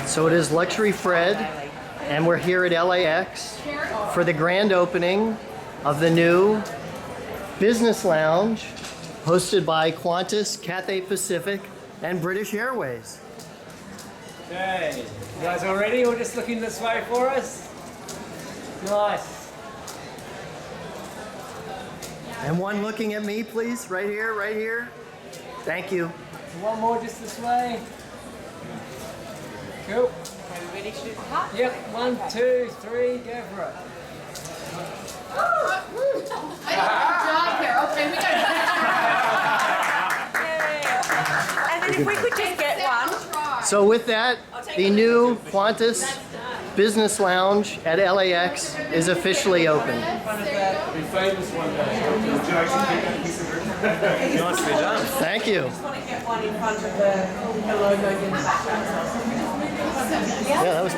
So it is Luxury Fred, and we're here at LAX for the grand opening of the new business lounge hosted by Qantas, Cathay Pacific, and British Airways. Okay, you guys all ready? Or just looking this way for us? Nice. And one looking at me, please, right here, right here. Thank you. One more just this way. Cool. Are we ready to do the cut? Yep, 1, 2, 3, go for it. And then if we could just get one. So with that, the new Qantas Business Lounge at LAX is officially open. Be famous one day. Nicely done. Thank you. I just want to get one in front of the logo in the background. Yeah, that was